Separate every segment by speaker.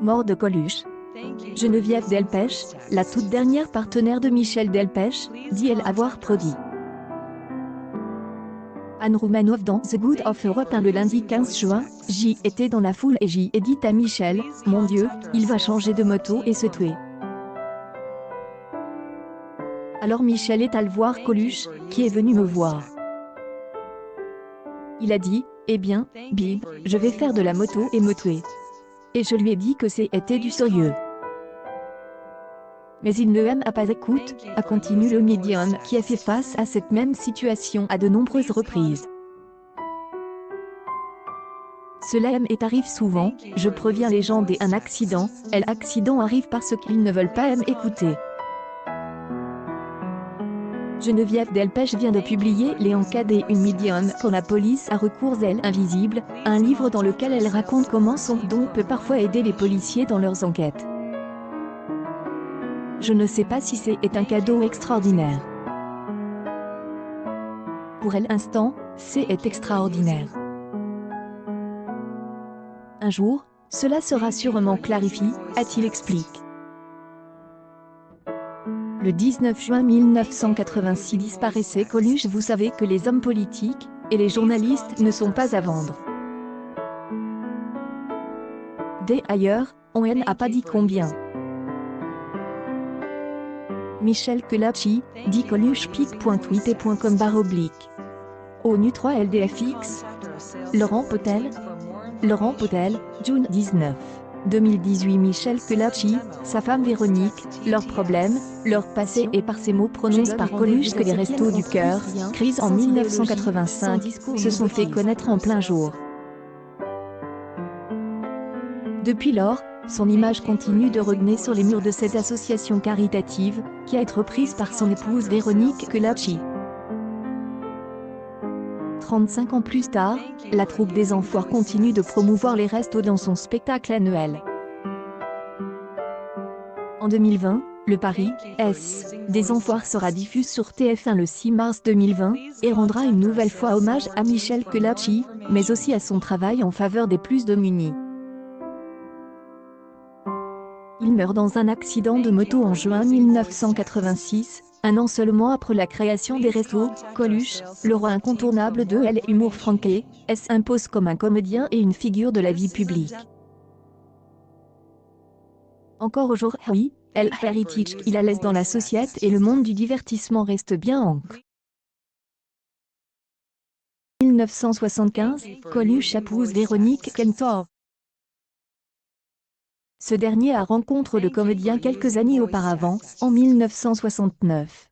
Speaker 1: Mort de Coluche. Geneviève Delpech, la toute dernière partenaire de Michel Delpech, dit-elle avoir produit. Anne Roumanoff dans The Good of Europe le lundi 15 juin, j'y étais dans la foule et j'y ai dit à Michel, mon Dieu, il va changer de moto et se tuer. Alors Michel est allé voir Coluche, qui est venu me voir. Il a dit, eh bien, Bib, je vais faire de la moto et me tuer. Et je lui ai dit que c'était du sérieux. Mais il ne m'a pas écouté, a continué le médium qui a fait face à cette même situation à de nombreuses reprises. Cela arrive souvent, je préviens les gens d'un accident, l'accident arrive parce qu'ils ne veulent pas m'écouter. Geneviève Delpech vient de publier Les Encadrés, une médium quand la police a recours à elle invisible, un livre dans lequel elle raconte comment son don peut parfois aider les policiers dans leurs enquêtes. Je ne sais pas si c'est un cadeau extraordinaire. Pour elle, l'instant, c'est extraordinaire. Un jour, cela sera sûrement clarifié, a-t-il expliqué. Le 19 juin 1986 disparaissait Coluche. Vous savez que les hommes politiques et les journalistes ne sont pas à vendre. D'ailleurs, on n'a pas dit combien. Michel Colachi, dit Coluche pic.twitter.com/. ONU 3 LDFX. Laurent Potel, June 19. 2018. Michel Colachi, sa femme Véronique, leurs problèmes, leur passé et par ces mots prononcés par Coluche que les Restos du Cœur, crise en 1985, se sont fait connaître en plein jour. Depuis lors, son image continue de régner sur les murs de cette association caritative, qui a été reprise par son épouse Véronique Colachi. 35 ans plus tard, la troupe des Enfoirés continue de promouvoir les restos dans son spectacle annuel. En 2020, le Paris S des Enfoirés sera diffusé sur TF1 le 6 mars 2020, et rendra une nouvelle fois hommage à Michel Colachi, mais aussi à son travail en faveur des plus démunis. Il meurt dans un accident de moto en juin 1986, un an seulement après la création des Restos. Coluche, le roi incontournable de l'humour franqué, s'impose comme un comédien et une figure de la vie publique. Encore aujourd'hui, l'héritage qu'il a laissé dans la société et le monde du divertissement reste bien ancré. En 1975, Coluche épouse Véronique Kentor. Ce dernier a rencontré le comédien quelques années auparavant, en 1969.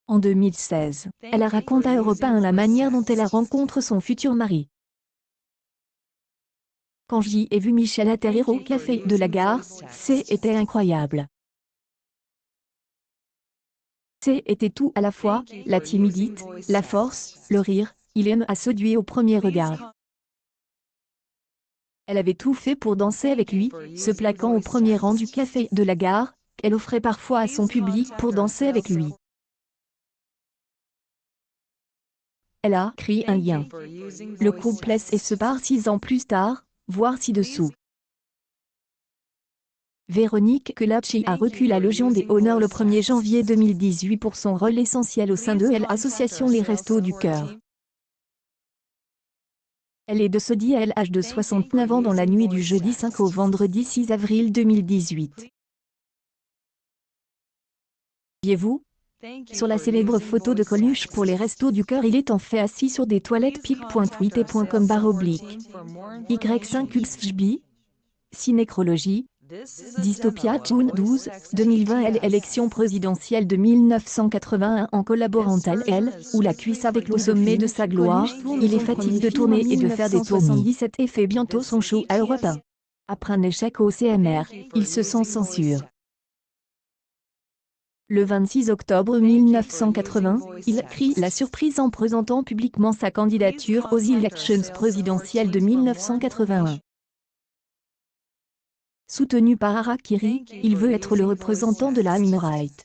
Speaker 1: En 2016, elle a raconté à Europe 1 la manière dont elle a rencontré son futur mari. Quand j'y ai vu Michel atterrir au café de la gare, c'était incroyable. C'était tout à la fois, la timidité, la force, le rire, il m'a séduit au premier regard. Elle avait tout fait pour danser avec lui, se plaquant au premier rang du café de la gare, qu'elle offrait parfois à son public pour danser avec lui. Elle a créé un lien. Le couple et se part 6 ans plus tard, voire ci-dessous. Véronique Colachi a reçu la Légion des Honneurs le 1er janvier 2018 pour son rôle essentiel au sein de l'association Les Restos du Cœur. Elle est décédée à l'âge de 69 ans dans la nuit du jeudi 5 au vendredi 6 avril 2018. Saviez-vous ? Sur la célèbre photo de Coluche pour les Restos du Cœur, il est en fait assis sur des toilettes pic.twitter.com/. Y5XHB. Cinécrologie. Dystopia June 12, 2020. L'élection présidentielle de 1981 en collaborant ou la cuisse avec le sommet de sa gloire, il est fatigué de tourner et de faire des tournées. Et fait bientôt son show à Europe 1. Après un échec au CMR, il se sent censure. Le 26 octobre 1980, il crie la surprise en présentant publiquement sa candidature aux élections présidentielles de 1981. Soutenu par Harakiri, il veut être le représentant de la human right.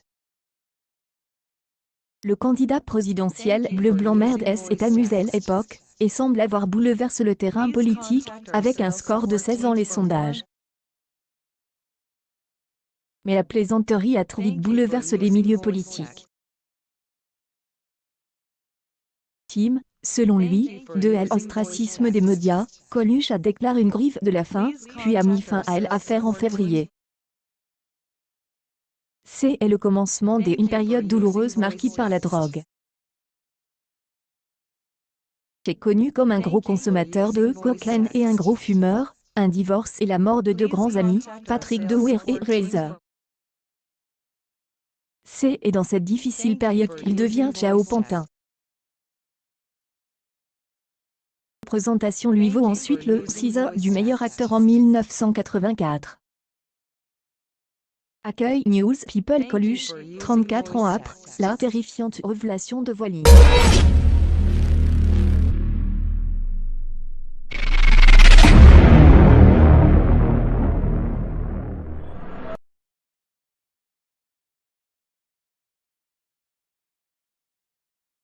Speaker 1: Le candidat présidentiel bleu-blanc-merde est amusé à l'époque, et semble avoir bouleversé le terrain politique, avec un score de 16 dans les sondages. Mais la plaisanterie a trop vite bouleversé les milieux politiques. Selon lui, de l'ostracisme des médias, Coluche a déclaré une grève de la faim, puis a mis fin à l'affaire en février. C'est le commencement d'une période douloureuse marquée par la drogue. Est connu comme un gros consommateur de cocaïne et un gros fumeur, un divorce et la mort de deux grands amis, Patrick Dewey et Razor. C'est dans cette difficile période qu'il devient Chao Pantin. La présentation lui vaut ensuite le César du meilleur acteur en 1984. Accueil News People Coluche, 34 ans après, la terrifiante révélation de Voiline.